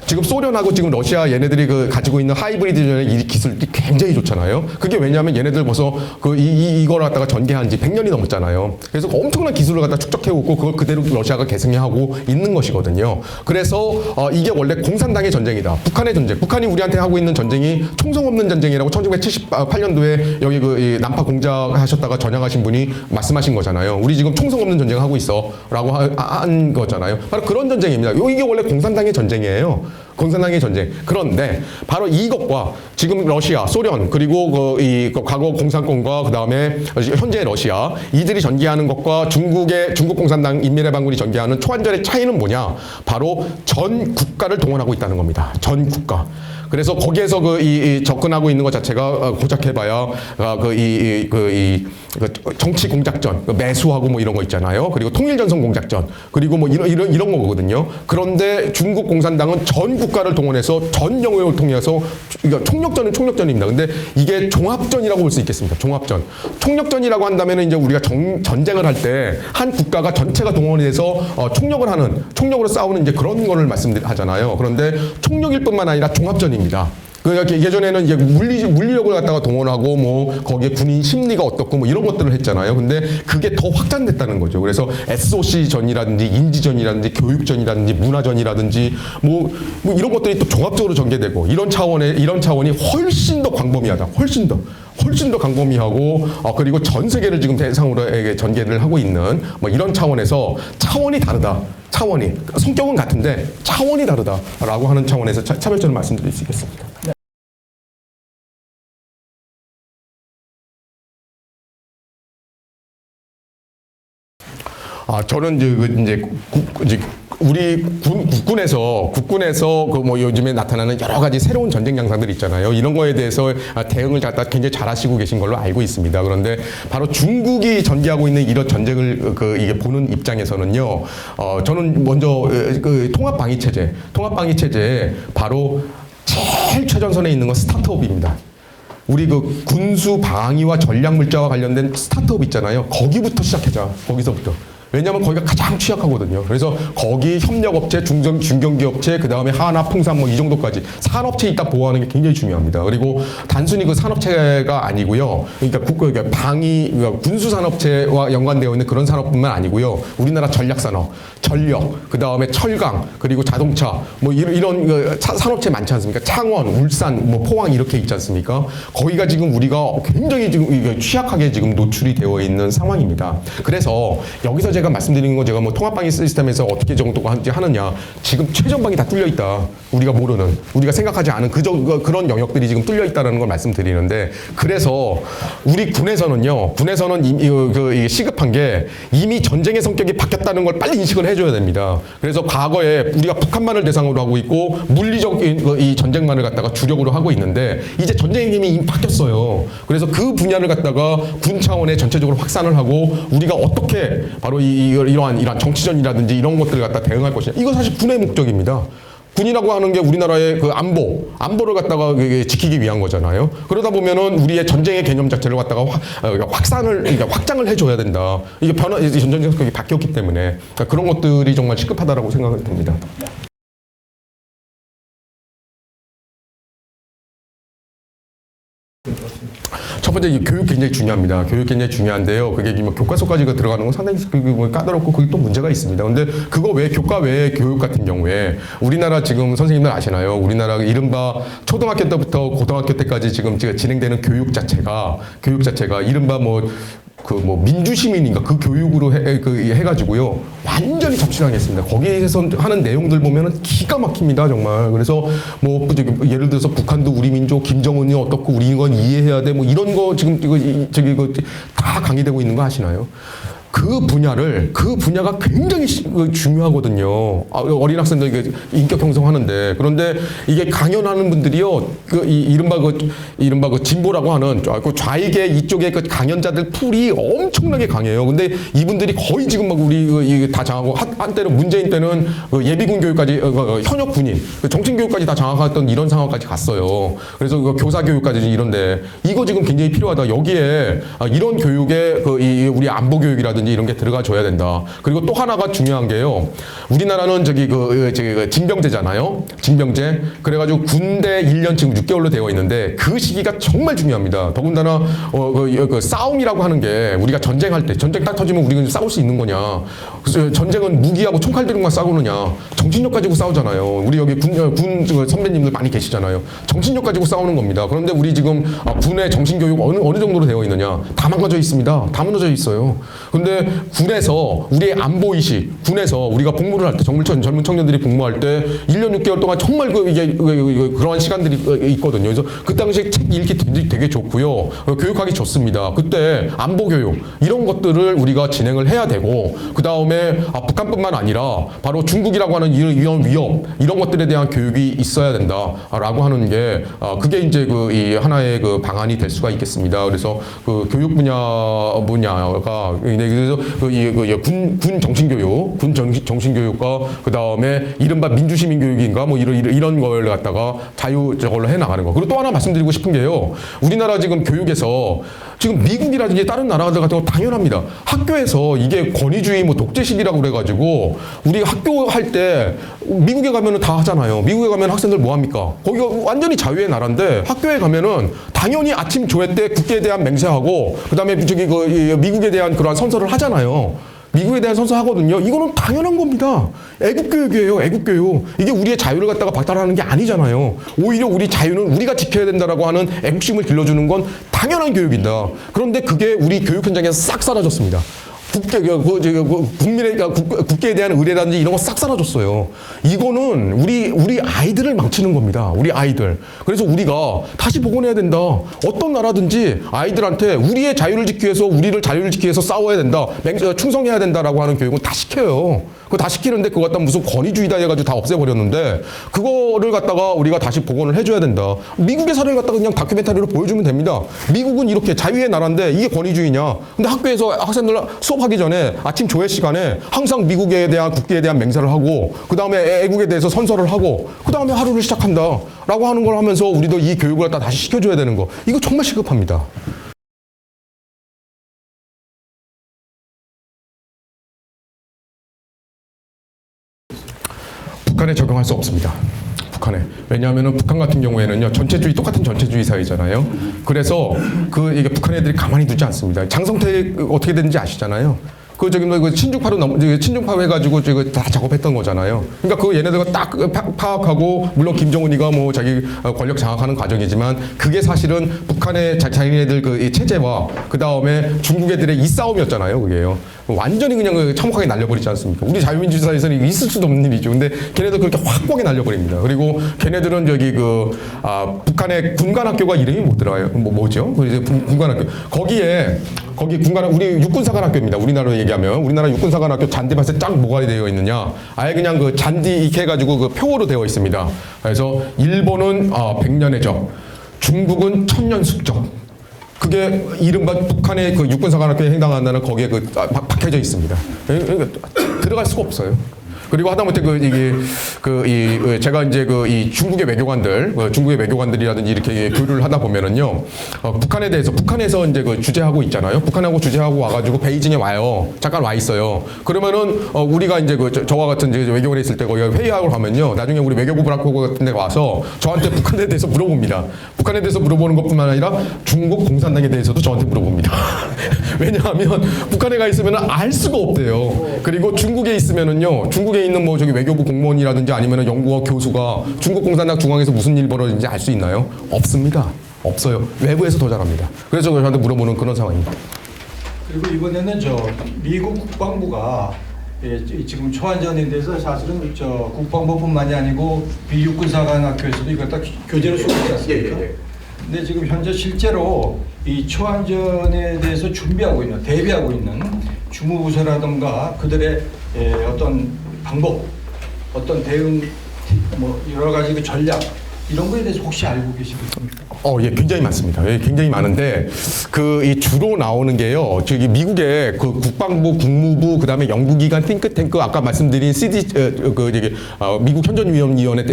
지금 소련하고 지금 러시아 얘네들이 가지고 있는 하이브리드전의 이 기술이 굉장히 좋잖아요. 그게 왜냐하면 얘네들 벌써 이걸 갖다가 전개한 지 100년이 넘었잖아요. 그래서 엄청난 기술을 갖다 축적해오고 그걸 그대로 러시아가 계승하고 있는 것이거든요. 그래서 이게 원래 공산당의 전쟁이다. 북한의 전쟁. 북한이 우리한테 하고 있는 전쟁이 총성 없는 전쟁이라고 1978년도에 여기 난파 공작하셨다가 전향하신 분이 말씀하신 거잖아요. 우리 지금 총성 없는 전쟁을 하고 있어 라고 한 거잖아요. 바로 그런 전쟁입니다. 이게 원래 공산당의 전쟁이에요. 공산당의 전쟁. 그런데 바로 이것과 지금 러시아, 소련 그리고 과거 공산권과 그 다음에 현재 러시아 이들이 전개하는 것과 중국 공산당 인민해방군이 전개하는 초안전의 차이는 뭐냐? 바로 전 국가를 동원하고 있다는 겁니다. 전 국가. 그래서 거기에서 이 접근하고 있는 것 자체가 고작 해봐야 정치 공작전, 매수하고 뭐 이런 거 있잖아요. 그리고 통일전선 공작전, 그리고 뭐 이런 거거든요. 그런데 중국 공산당은 전 국가를 동원해서 전 영역을 통해서 총력전은 총력전입니다. 근데 이게 종합전이라고 볼 수 있겠습니다. 종합전. 총력전이라고 한다면 이제 우리가 전쟁을 할 때 한 국가가 전체가 동원이 돼서 총력으로 싸우는 이제 그런 거를 말씀하잖아요. 그런데 총력일 뿐만 아니라 종합전입니다. 그러니까 예전에는 이제 물리력을 갖다가 동원하고 뭐 거기에 군인 심리가 어떻고 뭐 이런 것들을 했잖아요. 근데 그게 더 확장됐다는 거죠. 그래서 SOC 전이라든지 인지전이라든지 교육전이라든지 문화전이라든지 뭐 이런 것들이 또 종합적으로 전개되고 이런 차원이 훨씬 더 광범위하다. 훨씬 더 광범위하고 그리고 전 세계를 지금 대상으로 전개를 하고 있는 뭐 이런 차원에서 차원이 다르다. 성격은 같은데 차원이 다르다라고 하는 차원에서 차별점을 말씀드릴 수 있겠습니다. 저는 이제 우리 국군에서 그 뭐 요즘에 나타나는 여러 가지 새로운 전쟁 양상들 있잖아요. 이런 거에 대해서 대응을 갖다 굉장히 잘하시고 계신 걸로 알고 있습니다. 그런데 바로 중국이 전개하고 있는 이런 전쟁을 이게 보는 입장에서는요. 저는 먼저 그 통합 방위 체제 바로 제일 최전선에 있는 건 스타트업입니다. 우리 그 군수 방위와 전략 물자와 관련된 스타트업 있잖아요. 거기부터 시작하자. 거기서부터. 왜냐하면 거기가 가장 취약하거든요. 그래서 거기 협력업체, 중견기업체, 그 다음에 하나, 풍산 뭐 이 정도까지 산업체 일단 보호하는 게 굉장히 중요합니다. 그리고 단순히 그 산업체가 아니고요. 그러니까 군수산업체와 연관되어 있는 그런 산업뿐만 아니고요. 우리나라 전략산업, 전력, 그 다음에 철강, 그리고 자동차 뭐 이런 산업체 많지 않습니까? 창원, 울산, 뭐 포항 이렇게 있지 않습니까? 거기가 지금 우리가 굉장히 지금 취약하게 지금 노출이 되어 있는 상황입니다. 그래서 여기서 제가 말씀드리는 건 제가 뭐 통합방위 시스템에서 어떻게 정도가 하느냐. 지금 최전방이 다 뚫려 있다. 우리가 모르는, 우리가 생각하지 않은 그런 영역들이 지금 뚫려 있다는 걸 말씀드리는데, 그래서 우리 군에서는 이게 시급한 게 이미 전쟁의 성격이 바뀌었다는 걸 빨리 인식을 해줘야 됩니다. 그래서 과거에 우리가 북한만을 대상으로 하고 있고 물리적 이 전쟁만을 갖다가 주력으로 하고 있는데 이제 전쟁의 힘이 이미 바뀌었어요. 그래서 그 분야를 갖다가 군 차원에 전체적으로 확산을 하고 우리가 어떻게 바로 이러한 정치전이라든지 이런 것들을 갖다 대응할 것이냐. 이거 사실 군의 목적입니다. 군이라고 하는 게 우리나라의 그 안보를 갖다가 지키기 위한 거잖아요. 그러다 보면은 우리의 전쟁의 개념 자체를 갖다가 확장을 해줘야 된다. 이게 전쟁 성격이 바뀌었기 때문에 그러니까 그런 것들이 정말 시급하다라고 생각이 듭니다. 첫 번째 교육 굉장히 중요합니다. 교육 굉장히 중요한데요. 그게 뭐 교과서까지 들어가는 건 상당히 까다롭고 그게 또 문제가 있습니다. 근데 그거 외에 교과 외의 교육 같은 경우에 우리나라 지금 선생님들 아시나요? 우리나라 이른바 초등학교 때부터 고등학교 때까지 지금 진행되는 교육 자체가 이른바 민주시민인가 그 교육으로 해가지고요 완전히 잡신하겠습니다. 거기에서 하는 내용들 보면은 기가 막힙니다 정말. 그래서 예를 들어서 북한도 우리 민족, 김정은이 어떻고 우리 이건 이해해야 돼 뭐 이런 거 지금 이거 다 강의되고 있는 거 아시나요? 그 분야가 굉장히 중요하거든요. 어린 학생들 인격 형성하는데. 그런데 이게 강연하는 분들이요, 이른바 진보라고 하는 좌익의 이쪽에 그 강연자들 풀이 엄청나게 강해요. 근데 이분들이 거의 지금 우리 다 장하고 한때는 문재인 때는 예비군 교육까지 현역 군인, 정신 교육까지 다 장악했던 이런 상황까지 갔어요. 그래서 교사 교육까지 이런데 이거 지금 굉장히 필요하다. 여기에 이런 교육에 우리 안보 교육이라든지 이런 게 들어가 줘야 된다. 그리고 또 하나가 중요한 게요. 우리나라는 징병제잖아요. 징병제. 그래가지고 군대 1년 지금 6개월로 되어 있는데 그 시기가 정말 중요합니다. 더군다나 싸움이라고 하는 게 우리가 전쟁할 때 전쟁 딱 터지면 우리가 싸울 수 있는 거냐. 전쟁은 무기하고 총칼 들고만 싸우느냐. 정신력 가지고 싸우잖아요. 우리 여기 군 선배님들 많이 계시잖아요. 정신력 가지고 싸우는 겁니다. 그런데 우리 지금 군의 정신교육 어느 정도로 되어 있느냐. 다 망가져 있습니다. 다 무너져 있어요. 근데 그다음에 군에서 우리의 안보 의식, 군에서 우리가 복무를 할 때 젊은 청년들이 복무할 때 1년 6개월 동안 정말 그러한 시간들이 있거든요. 그래서 그 당시에 책 읽기 되게 좋고요. 교육하기 좋습니다. 그때 안보 교육 이런 것들을 우리가 진행을 해야 되고 그다음에 북한뿐만 아니라 바로 중국이라고 하는 이런 위협 이런 것들에 대한 교육이 있어야 된다라고 하는 게 그게 이제 이 하나의 그 방안이 될 수가 있겠습니다. 그래서 그 교육 분야가 그래서 군 정신교육, 정신교육과 그 다음에 이른바 민주시민교육인가 뭐 이런 걸 갖다가 저걸로 해 나가는 거. 그리고 또 하나 말씀드리고 싶은 게요. 우리나라 지금 교육에서 지금 미국이라든지 다른 나라들 같은 거 당연합니다. 학교에서 이게 권위주의 뭐 독재식이라고 그래가지고 우리 학교 할 때 미국에 가면은 다 하잖아요. 미국에 가면 학생들 뭐 합니까? 거기가 완전히 자유의 나라인데 학교에 가면은 당연히 아침 조회 때 국기에 대한 맹세하고 그다음에 미국에 대한 그러한 선서를 하잖아요. 미국에 대한 선서하거든요. 이거는 당연한 겁니다. 애국교육이에요. 애국교육. 이게 우리의 자유를 갖다가 박탈하는 게 아니잖아요. 오히려 우리 자유는 우리가 지켜야 된다라고 하는 애국심을 길러주는 건 당연한 교육이다. 그런데 그게 우리 교육 현장에서 싹 사라졌습니다. 국계에 대한 의례라든지 이런 거 싹 사라졌어요. 이거는 우리 아이들을 망치는 겁니다. 우리 아이들. 그래서 우리가 다시 복원해야 된다. 어떤 나라든지 아이들한테 우리의 자유를 지키기 위해서 우리를 자유를 지키기 위해서 싸워야 된다. 충성해야 된다라고 하는 교육은 다 시켜요. 그거 다 시키는데 그거 갖다 무슨 권위주의다 해가지고 다 없애버렸는데 그거를 갖다가 우리가 다시 복원을 해줘야 된다. 미국의 사례를 갖다가 그냥 다큐멘터리로 보여주면 됩니다. 미국은 이렇게 자유의 나라인데 이게 권위주의냐. 근데 학교에서 학생들 수업하기 전에 아침 조회 시간에 항상 미국에 대한 국기에 대한 맹세를 하고 그 다음에 애국에 대해서 선서를 하고 그 다음에 하루를 시작한다 라고 하는 걸 하면서 우리도 이 교육을 갖다 다시 시켜줘야 되는 거. 이거 정말 시급합니다. 북한에 적용할 수 없습니다. 북한에. 왜냐하면 북한 같은 경우에는요, 똑같은 전체주의 사회잖아요. 그래서 이게 북한 애들이 가만히 두지 않습니다. 장성태 어떻게 됐는지 아시잖아요. 친중파로 해가지고 다 작업했던 거잖아요. 그러니까 얘네들가 딱 파악하고, 물론 김정은이가 뭐 자기 권력 장악하는 과정이지만, 그게 사실은 북한의 자기네들 이 체제와 그 다음에 중국 애들의 이 싸움이었잖아요, 그게요. 완전히 그냥 참혹하게 날려버리지 않습니까? 우리 자유민주주의 사회에서는 이거 있을 수도 없는 일이죠. 근데 걔네들 그렇게 확고하게 날려버립니다. 그리고 걔네들은 북한의 군관학교가 이름이 못 들어가요. 뭐죠? 이제 군관학교. 거기 우리 육군사관학교입니다. 우리나라로 얘기하면. 우리나라 육군사관학교 잔디밭에 쫙 뭐가 되어 있느냐. 아예 그냥 잔디 이렇게 해가지고 표어로 되어 있습니다. 그래서 일본은 100년의 적, 중국은 1000년 숙적. 그게 이른바 북한의 육군사관학교에 해당한다는 거기에 박혀져 있습니다. 들어갈 수가 없어요. 그리고 하다못해 제가 이제 이 중국의 외교관들이라든지 이렇게 교류를 하다 보면은요, 북한에 대해서 북한에서 이제 주재하고 있잖아요. 북한하고 주재하고 와가지고 베이징에 와요. 잠깐 와 있어요. 그러면은 우리가 이제 저와 같은 이제 외교관에 있을 때 거기 회의하고 가면요, 나중에 우리 외교부 브라코고 같은 데 와서 저한테 북한에 대해서 물어봅니다. 북한에 대해서 물어보는 것뿐만 아니라 중국 공산당에 대해서도 저한테 물어봅니다. 왜냐하면 북한에 가 있으면은 알 수가 없대요. 그리고 중국에 있으면은요, 중국에 있는 뭐 외교부 공무원이라든지 아니면 연구원 교수가 중국 공산당 중앙에서 무슨 일 벌어지는지 알 수 있나요? 없습니다. 없어요. 외부에서 더 잘합니다. 그래서 저한테 물어보는 그런 상황입니다. 그리고 이번에는 미국 국방부가 지금 초안전에 대해서 사실은 국방부뿐만이 아니고 비육군사관학교에서도 이걸 딱 교재로 쓰고 있지 않습니까? 근데 지금 현재 실제로 이 초안전에 대해서 대비하고 있는 주무부서라든가 그들의 어떤 방법, 어떤 대응, 뭐 여러 가지 전략 이런 거에 대해서 혹시 알고 계십니까? 예, 굉장히 많습니다. 예, 굉장히 많은데, 이 주로 나오는 게요, 미국의 국방부, 국무부, 그 다음에 연구기관, 띵크탱크, 아까 말씀드린 미국 현전위원회,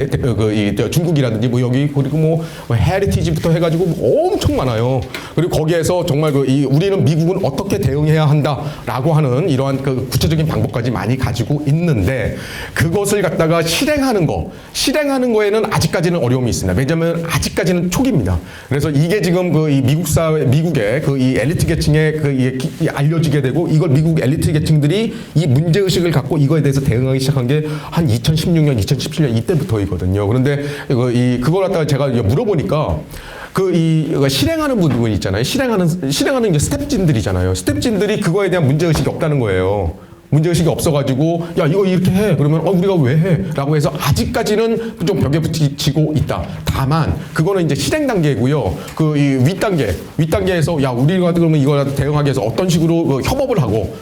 중국이라든지, 그리고 헤리티지부터 해가지고 엄청 많아요. 그리고 거기에서 정말 우리는 미국은 어떻게 대응해야 한다라고 하는 이러한 구체적인 방법까지 많이 가지고 있는데, 그것을 갖다가 실행하는 거에는 아직까지는 어려움이 있습니다. 왜냐하면 아직까지는 초기입니다. 그래서 이게 지금 이 미국의 이 엘리트 계층에 알려지게 되고, 이걸 미국 엘리트 계층들이 이 문제의식을 갖고 이거에 대해서 대응하기 시작한 게 한 2016년, 2017년 이때부터이거든요. 그런데 그걸 갖다가 제가 물어보니까 실행하는 부분 있잖아요. 실행하는 이제 스텝진들이잖아요. 스텝진들이 그거에 대한 문제의식이 없다는 거예요. 문제의식이 없어가지고 야 이거 이렇게 해 그러면 우리가 왜 해? 라고 해서 아직까지는 좀 벽에 부딪히고 있다. 다만 그거는 이제 실행 단계고요. 이 윗단계에서 야 우리가 그러면 이거 대응하기 위해서 어떤 식으로 협업을 하고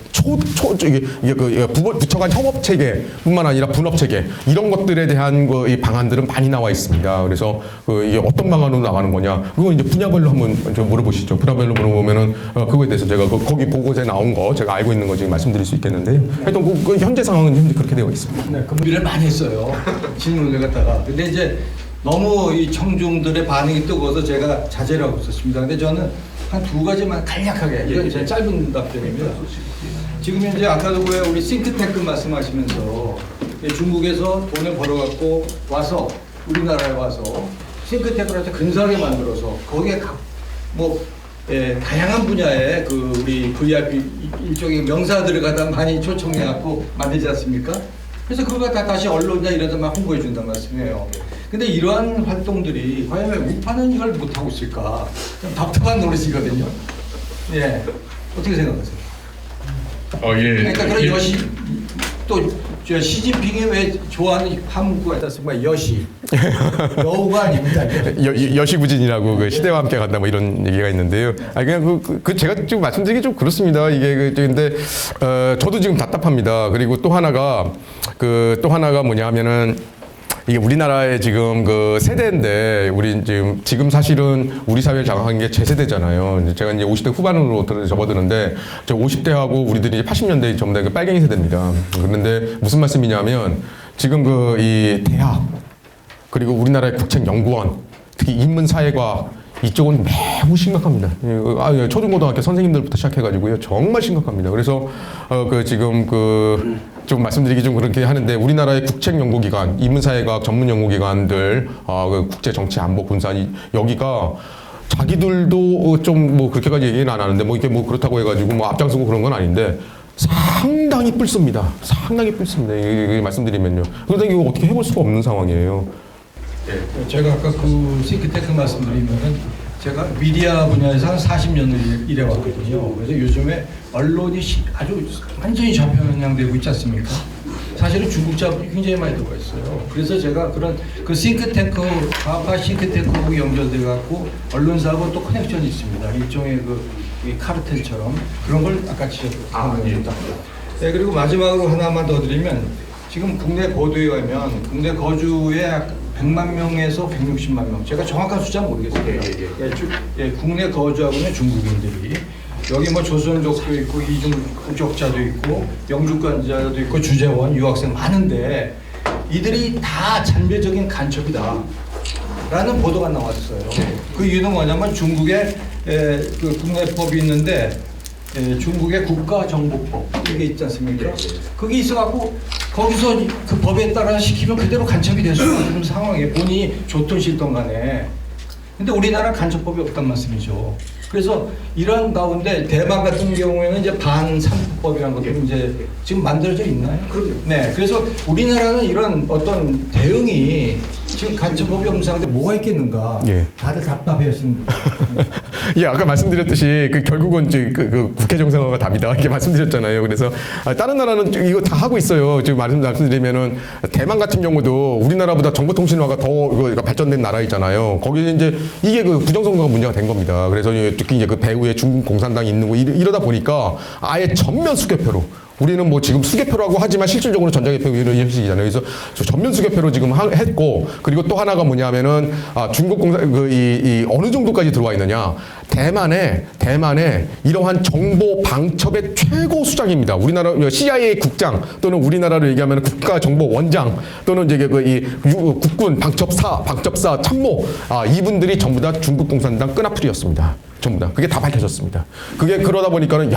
부처 간 협업 체계뿐만 아니라 분업 체계 이런 것들에 대한 이 방안들은 많이 나와 있습니다. 그래서 이게 어떤 방안으로 나가는 거냐 그거 이제 분야별로 한번 좀 물어보시죠. 분야별로 물어보면은 그거에 대해서 제가 거기 보고서에 나온 거 제가 알고 있는 거 지금 말씀드릴 수 있겠는데요. 하여튼 그 현재 상황은 현재 그렇게 되어 있습니다. 네, 준비를 많이 했어요. 질문을 갖다가. 근데 이제 너무 이 청중들의 반응이 뜨거워서 제가 자제를 하고 있었습니다. 근데 저는 한 두 가지만 간략하게, 이건 제 짧은 답변입니다. 지금 현재 아까도 왜 우리 싱크탱크 말씀하시면서 중국에서 돈을 벌어갖고 와서 우리나라에 와서 싱크탱크를 아주 근사하게 만들어서 거기에 다양한 분야의 우리 VIP 일종의 명사들을 갖다 많이 초청해갖고 만들지 않습니까? 그래서 그거 다 다시 언론이나 이런 데만 홍보해 준단 말씀이에요. 근데 이러한 활동들이 과연 왜 우파는 이걸 못하고 있을까? 좀 답답한 노릇이거든요. 예. 어떻게 생각하세요? 예. 그러니까 그런 여시, 저 시진핑이 왜 좋아하는 한국가 있었습니까? 여시. 여우가 아닙니다. 여시부진이라고 그 시대와 함께 간다 뭐 이런 얘기가 있는데요. 그냥 제가 지금 말씀드리기 좀 그렇습니다. 이게 근데 저도 지금 답답합니다. 그리고 또 하나가 뭐냐 하면은 이게 우리나라의 지금 그 세대인데 우리 지금 사실은 우리 사회를 장악한 게 제 세대잖아요. 제가 이제 50대 후반으로 접어드는데 저 50대하고 우리들이 이제 80년대 전부 다 그 빨갱이 세대입니다. 그런데 무슨 말씀이냐면 지금 이 대학 그리고 우리나라의 국책연구원 특히 인문사회과학 이쪽은 매우 심각합니다. 초중고등학교 선생님들부터 시작해가지고요 정말 심각합니다. 그래서 좀 말씀드리기 좀 그렇게 하는데 우리나라의 국책연구기관, 인문사회과학 전문연구기관들, 국제정치안보 군산 여기가 자기들도 좀 그렇게까지 얘기는 안 하는데 이게 그렇다고 해가지고 앞장서고 그런 건 아닌데 상당히 뿔습니다. 상당히 뿔습니다. 이게 말씀드리면요. 그러다 이거 어떻게 해볼 수가 없는 상황이에요. 제가 아까 싱크탱크 말씀드리면은 제가 미디어 분야에서 한 40년을 일해왔거든요. 그래서 요즘에 언론이 아주 완전히 좌편향되고 있지 않습니까? 사실은 중국 자본이 굉장히 많이 들어가 있어요. 그래서 제가 그런 싱크탱크, 과학과 싱크탱크하고 연결돼 갖고 언론사하고 또 커넥션이 있습니다. 일종의 이 카르텔처럼 그런 걸 아까 지적했습니다. 네, 그리고 마지막으로 하나만 더 드리면 지금 국내 보도에 가면 국내 거주의 100만 명에서 160만 명. 제가 정확한 숫자 모르겠어요. 국내 거주하고 있는 중국인들이 여기 조선족도 있고 이중국적자도 있고 영주권자도 있고 주재원, 유학생 많은데 이들이 다 잔별적인 간첩이다. 라는 보도가 나왔어요. 그 이유는 뭐냐면 중국에 국내법이 있는데 중국의 국가정보법 이게 있지 않습니까? 그게 있어갖고 거기서 그 법에 따라 시키면 그대로 간첩이 될 수 있는 상황에 본인이 좋든 싫든 간에. 근데 우리나라 간첩법이 없단 말씀이죠. 그래서 이런 가운데 대만 같은 경우에는 이제 반산법이라는 것도 이제 지금 만들어져 있나요? 네. 그래서 우리나라는 이런 어떤 대응이 지금 간첩법이 없는 상황인데 뭐가 있겠는가? 예. 다들 답답해하십니다. 예, 아까 말씀드렸듯이 결국은 국회 정상화가 답이다 이렇게 말씀드렸잖아요. 그래서 다른 나라는 이거 다 하고 있어요. 지금 말씀드리면은 대만 같은 경우도 우리나라보다 정보통신화가 더 발전된 나라있잖아요. 거기는 이제 이게 부정선거가 문제가 된 겁니다. 그래서 특히 이제 배후에 중국 공산당이 있는 거 이러다 보니까 아예 전면 수개표로. 우리는 지금 수개표라고 하지만 실질적으로 전자개표 이런 형식이잖아요. 그래서 전면 수개표로 지금 했고, 그리고 또 하나가 뭐냐면은 중국 어느 정도까지 들어와 있느냐. 대만에 이러한 정보 방첩의 최고 수장입니다. 우리나라 CIA 국장 또는 우리나라로 얘기하면 국가정보원장 또는 이제 국군 방첩사 참모 이분들이 전부 다 중국 공산당 끈앞풀이였습니다. 전부 다. 그게 다 밝혀졌습니다. 그게 그러다 보니까는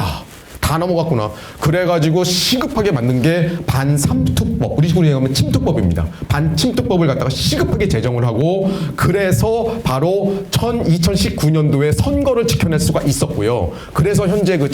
다 넘어갔구나. 그래가지고 시급하게 만든 게 반삼투법, 우리 식으로 얘기하면 침투법입니다. 반침투법을 갖다가 시급하게 제정을 하고 그래서 바로 2019년도에 선거를 지켜낼 수가 있었고요. 그래서 현재 그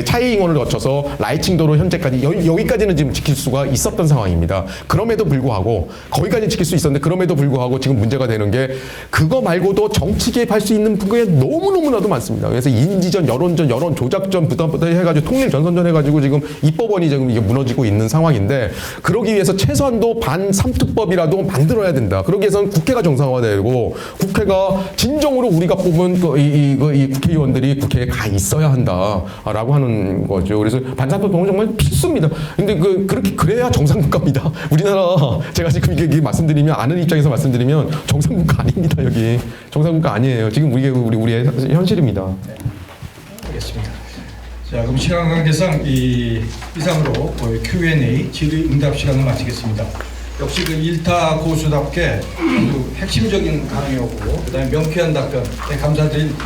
차이잉원을 거쳐서 라이칭도로 현재까지 여기까지는 지금 지킬 수가 있었던 상황입니다. 그럼에도 불구하고 거기까지 지킬 수 있었는데 그럼에도 불구하고 지금 문제가 되는 게 그거 말고도 정치 개입할 수 있는 분야가 너무너무나도 많습니다. 그래서 인지전, 여론전, 여론 조작전부터 해가지고 통일 전선전 해가지고 지금 입법원이 지금 이게 무너지고 있는 상황인데 그러기 위해서 최소한도 반삼투법이라도 만들어야 된다. 그러기 위해서는 국회가 정상화되고 국회가 진정으로 우리가 뽑은 이 국회의원들이 국회에 가 있어야 한다라고 하는 거죠. 그래서 반삼투법은 정말 필수입니다. 근데 그렇게 그래야 정상국가입니다. 우리나라 제가 지금 이게 말씀드리면 아는 입장에서 말씀드리면 정상국가 아닙니다. 여기 정상국가 아니에요. 지금 우리의 현실입니다. 네. 알겠습니다. 자, 그럼 시간 관계상 이상으로 Q&A 질의응답 시간을 마치겠습니다. 역시 그 일타 고수답게 아주 핵심적인 강의였고 그다음에 명쾌한 답변 감사드립니다.